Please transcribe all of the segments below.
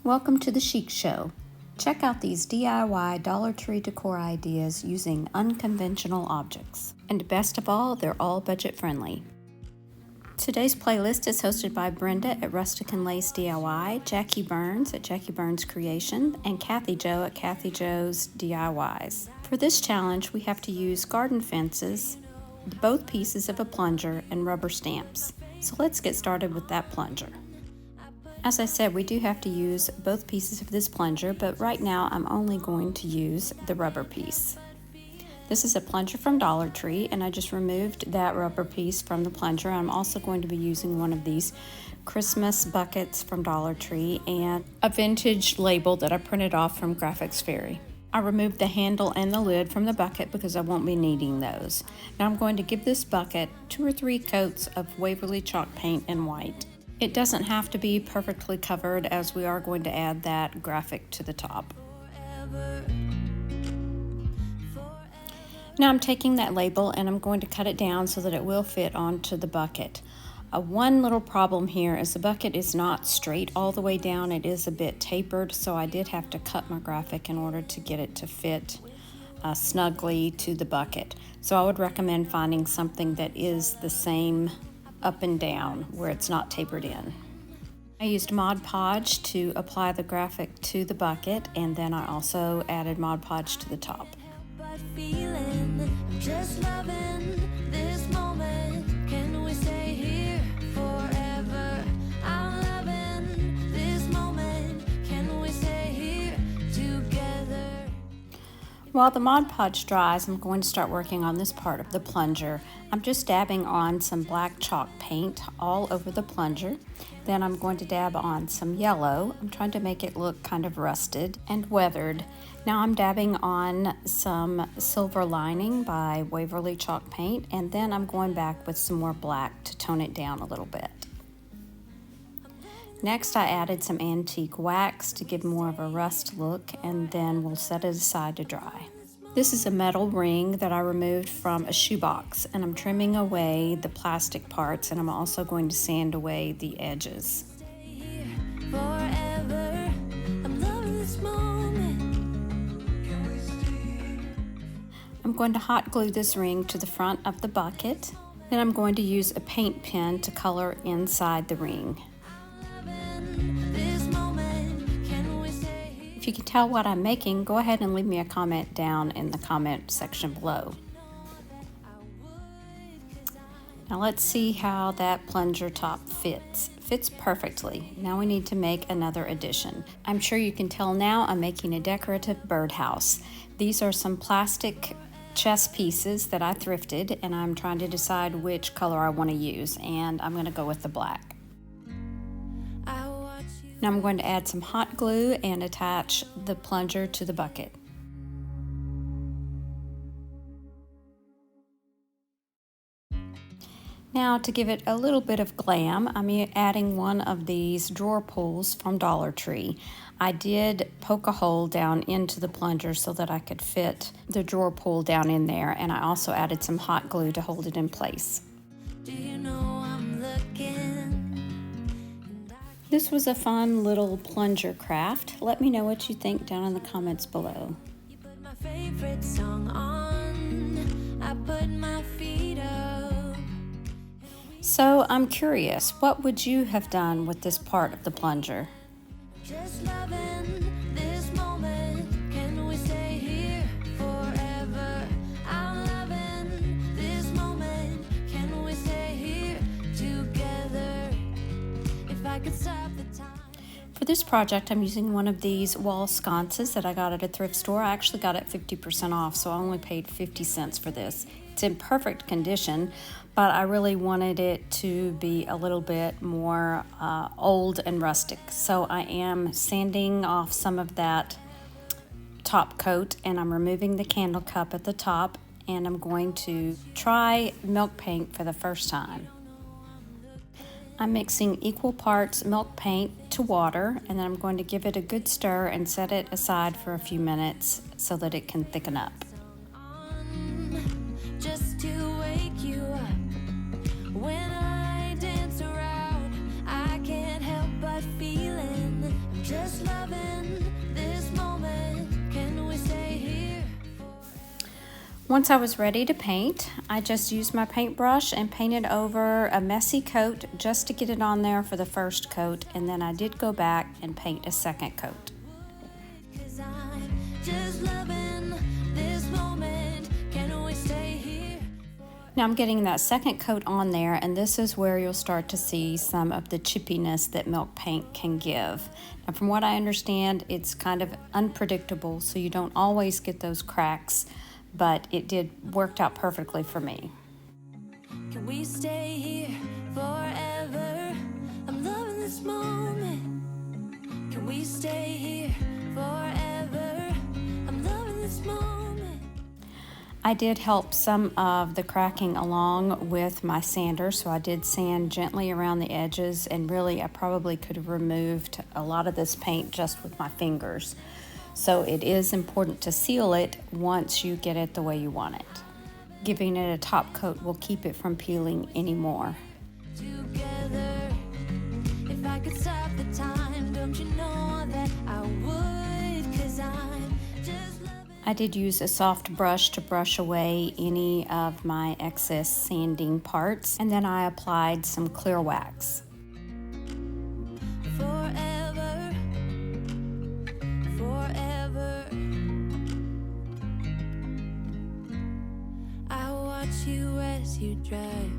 Welcome to the Chic Show. Check out these DIY Dollar Tree decor ideas using unconventional objects. And best of all, they're all budget friendly. Today's playlist is hosted by Brenda at Rustic and Lace DIY, Jackie Burns at Jackie Burns Creation, and Kathy Jo at Kathy Jo's DIYs. For this challenge, we have to use garden fences, both pieces of a plunger, and rubber stamps. So let's get started with that plunger. As I said, we do have to use both pieces of this plunger, but right now I'm only going to use the rubber piece. This is a plunger from Dollar Tree, and I just removed that rubber piece from the plunger. I'm also going to be using one of these Christmas buckets from Dollar Tree and a vintage label that I printed off from Graphics Fairy. I removed the handle and the lid from the bucket because I won't be needing those. Now I'm going to give this bucket 2 or 3 coats of Waverly chalk paint in white. It doesn't have to be perfectly covered, as we are going to add that graphic to the top. Now I'm taking that label and I'm going to cut it down so that it will fit onto the bucket. One little problem here is the bucket is not straight all the way down. It is a bit tapered, so I did have to cut my graphic in order to get it to fit snugly to the bucket. So I would recommend finding something that is the same up and down where it's not tapered in. I used Mod Podge to apply the graphic to the bucket, and then I also added Mod Podge to the top. While the Mod Podge dries, I'm going to start working on this part of the plunger. I'm just dabbing on some black chalk paint all over the plunger. Then I'm going to dab on some yellow. I'm trying to make it look kind of rusted and weathered. Now I'm dabbing on some silver lining by Waverly chalk paint, and then I'm going back with some more black to tone it down a little bit. Next, I added some antique wax to give more of a rust look, and then we'll set it aside to dry. This is a metal ring that I removed from a shoebox, and I'm trimming away the plastic parts, and I'm also going to sand away the edges. I'm going to hot glue this ring to the front of the bucket. Then I'm going to use a paint pen to color inside the ring. If you can tell what I'm making, go ahead and leave me a comment down in the comment section below. Now let's see how that plunger top fits. Fits perfectly. Now we need to make another addition. I'm sure you can tell now I'm making a decorative birdhouse. These are some plastic chess pieces that I thrifted, and I'm trying to decide which color I want to use, and I'm going to go with the black. Now I'm going to add some hot glue and attach the plunger to the bucket. Now to give it a little bit of glam, I'm adding one of these drawer pulls from Dollar Tree. I did poke a hole down into the plunger so that I could fit the drawer pull down in there, and I also added some hot glue to hold it in place. Do you know I'm looking? This was a fun little plunger craft. Let me know what you think down in the comments below. You put my favorite song on. I put my feet up. So I'm curious, what would you have done with this part of the plunger? Just loving this moment. Can we stay here forever? I'm loving this moment. Can we stay here together? If I could stop the time. For this project, I'm using one of these Wall Sconces that I got at a thrift store. I actually got it 50% off, so I only paid 50 cents for this. It's in perfect condition, but I really wanted it to be a little bit more old and rustic. So I am sanding off some of that top coat, and I'm removing the candle cup at the top, and I'm going to try milk paint for the first time. I'm mixing equal parts milk paint to water, and then I'm going to give it a good stir and set it aside for a few minutes so that it can thicken up. Just to wake you up. When I dance around, I can't help but feeling just loving this moment. Can we stay here? Once I was ready to paint, I just used my paintbrush and painted over a messy coat just to get it on there for the first coat, and then I did go back and paint a second coat. Now I'm getting that second coat on there, and this is where you'll start to see some of the chippiness that milk paint can give. Now from what I understand, it's kind of unpredictable, so you don't always get those cracks, but it worked out perfectly for me. Can we stay here forever? I'm loving this moment. Can we stay here forever? I'm loving this moment. I did help some of the cracking along with my sander, so I did sand gently around the edges, and really I probably could have removed a lot of this paint just with my fingers. So it is important to seal it once you get it the way you want it. Giving it a top coat will keep it from peeling anymore. Together, if I could stop the time, don't you know that I would, 'cause I'm just loving. I did use a soft brush to brush away any of my excess sanding parts, and then I applied some clear wax. You drive.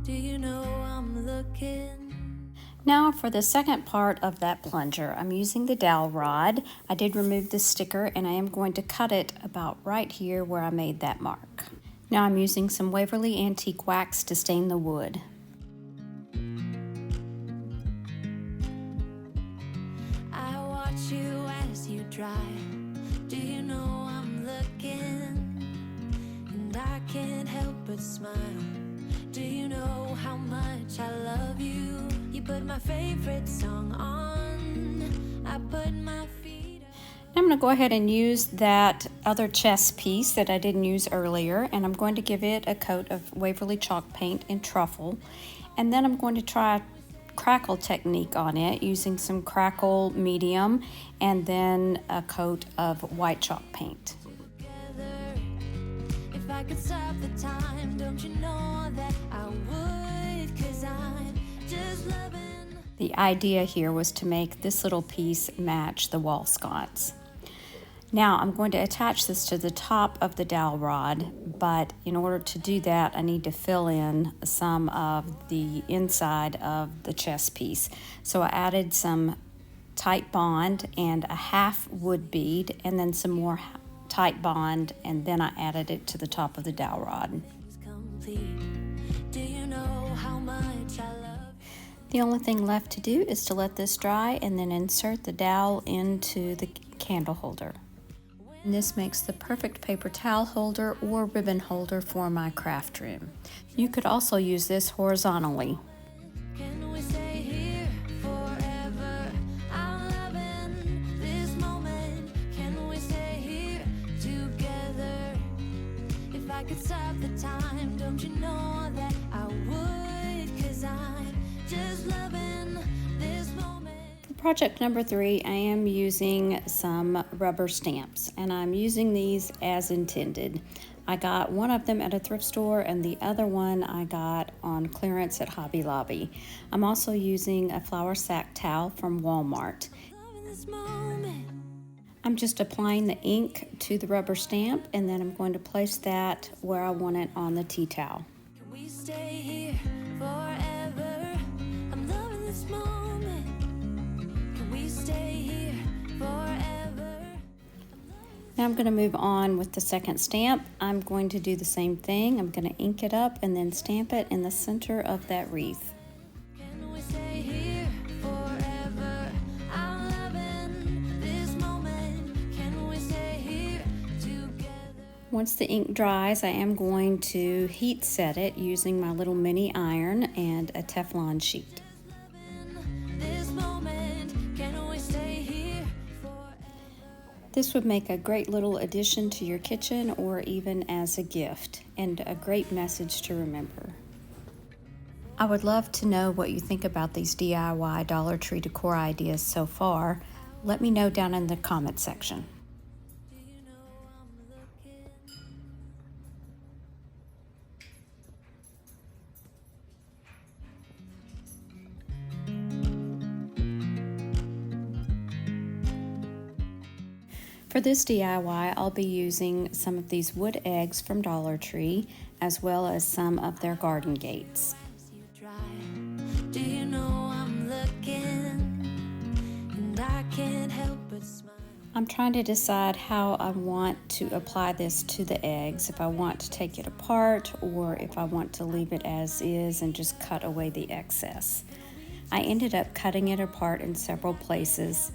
Do you know I'm looking? Now for the second part of that plunger, I'm using the dowel rod. I did remove the sticker, and I am going to cut it about right here where I made that mark. Now I'm using some Waverly Antique Wax to stain the wood. I watch you as you drive. Do you know I'm looking? And I can't help but smile. Do you know how much I love you? You put my favorite song on. I put my feet up. I'm going to go ahead and use that other chest piece that I didn't use earlier, and I'm going to give it a coat of Waverly chalk paint in truffle, and then I'm going to try a crackle technique on it using some crackle medium and then a coat of white chalk paint. If I could stop the time, don't you know that I would, 'cause I'm just loving. The idea here was to make this little piece match the wall sconce. Now I'm going to attach this to the top of the dowel rod, but in order to do that I need to fill in some of the inside of the chest piece. So I added some tight bond and a half wood bead, and then some more tight bond, and then I added it to the top of the dowel rod. The only thing left to do is to let this dry and then insert the dowel into the candle holder. And this makes the perfect paper towel holder or ribbon holder for my craft room. You could also use this horizontally. Can we stay here forever? I'm loving this moment. Can we stay here together? If I could stop the time, don't you know that I would, 'cause I'm just loving this moment. For project number 3, I am using some rubber stamps, and I'm using these as intended. I got one of them at a thrift store, and the other one I got on clearance at Hobby Lobby. I'm also using a flour sack towel from Walmart. I'm just applying the ink to the rubber stamp, and then I'm going to place that where I want it on the tea towel. Can we stay here forever? I'm loving this moment. Can we stay here forever? Now I'm going to move on with the second stamp. I'm going to do the same thing. I'm going to ink it up and then stamp it in the center of that wreath. Can we stay here forever? I'm loving this moment. Can we stay here together? Once the ink dries, I am going to heat set it using my little mini iron and a Teflon sheet. This would make a great little addition to your kitchen or even as a gift, and a great message to remember. I would love to know what you think about these DIY Dollar Tree decor ideas so far. Let me know down in the comment section. For this DIY, I'll be using some of these wood eggs from Dollar Tree, as well as some of their garden gates. Do you know I'm looking, and I can't help but smile. I'm trying to decide how I want to apply this to the eggs, if I want to take it apart or if I want to leave it as is and just cut away the excess. I ended up cutting it apart in several places.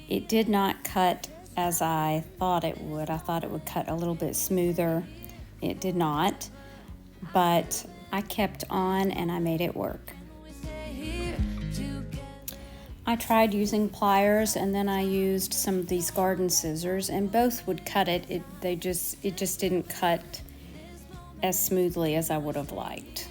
It did not cut as I thought it would. I thought it would cut a little bit smoother. It did not, but I kept on and I made it work. I tried using pliers and then I used some of these garden scissors, and both would cut it. It just didn't cut as smoothly as I would have liked.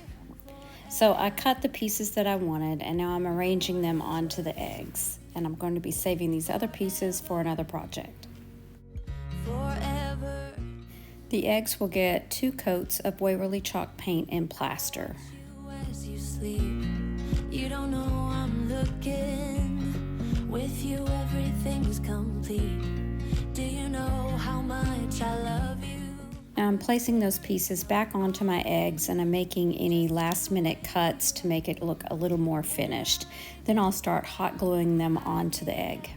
So I cut the pieces that I wanted, and now I'm arranging them onto the eggs. And I'm going to be saving these other pieces for another project. Forever. The eggs will get 2 coats of Waverly chalk paint and plaster. As you sleep, you don't know I'm looking. With you, everything's complete. Do you know how much I love you? Now I'm placing those pieces back onto my eggs, and I'm making any last minute cuts to make it look a little more finished. Then I'll start hot gluing them onto the egg.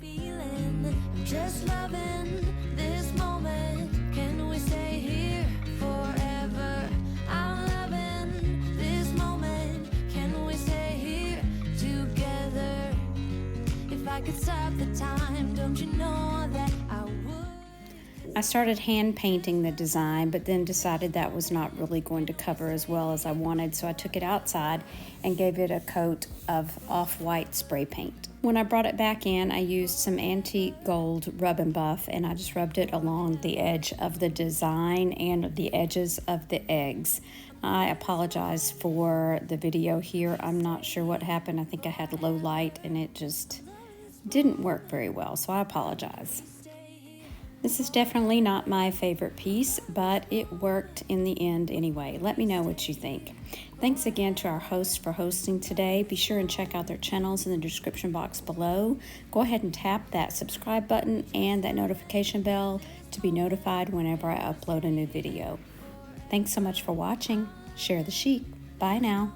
Feeling, I'm just loving this moment. Can we stay here forever? I'm loving this moment. Can we stay here together? If I could stop the time, don't you know that I would? I started hand painting the design, but then decided that was not really going to cover as well as I wanted, so I took it outside and gave it a coat of off-white spray paint. When I brought it back in, I used some antique gold rub and buff, and I just rubbed it along the edge of the design and the edges of the eggs. I apologize for the video here. I'm not sure what happened. I think I had low light and it just didn't work very well, so I apologize. This is definitely not my favorite piece, but it worked in the end anyway. Let me know what you think. Thanks again to our hosts for hosting today. Be sure and check out their channels in the description box below. Go ahead and tap that subscribe button and that notification bell to be notified whenever I upload a new video. Thanks so much for watching. Share the chic. Bye now.